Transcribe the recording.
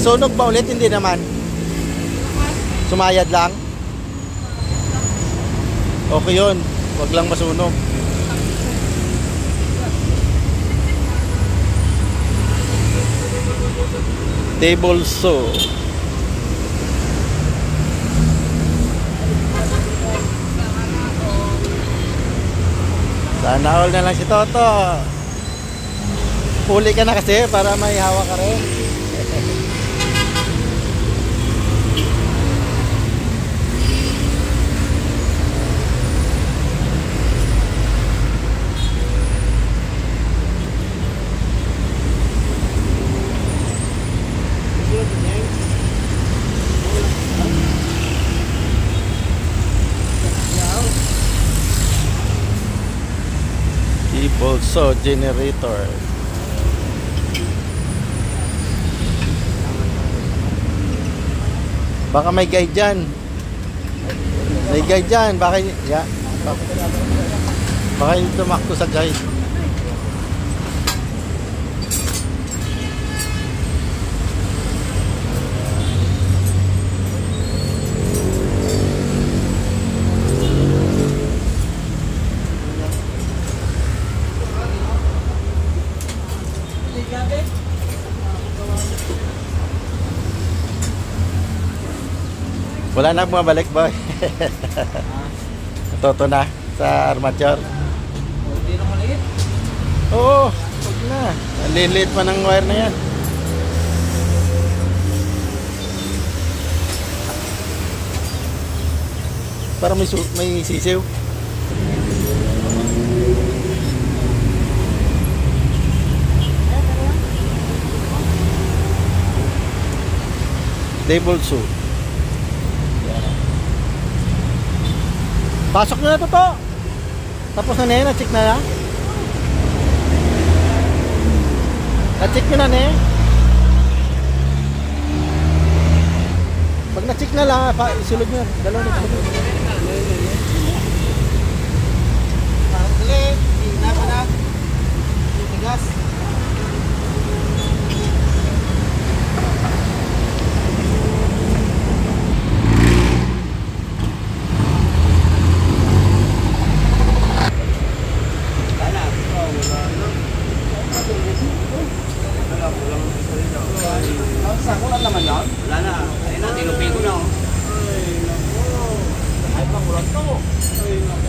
Masunog ba ulit? Hindi naman. Sumayad lang. Okay yun. Huwag lang masunog. Table saw. Sana all na lang si Toto. Huli ka na kasi para may hawak ka rin. Table saw generator. Baka may guide dyan. May guide dyan. Baka yung tumakto sa guide. Wala na bumabalik, boy. Toto na sa armature. Hindi na maliit. Oo, huwag na. Liliit pa ng wire na yan. Parang may sisiw. Table saw. Pasok nyo na to. Tapos na na, na-check na na. Na-check nyo na na. Pag na-check na lang, isulog nyo. Dalawa na isulog. Dali, hindi pa na. Tigas. Sako lang naman yun? Wala na. Ayun na, tinupin ko na. Ay, naku. Ay, pangulat to. Ay, naku.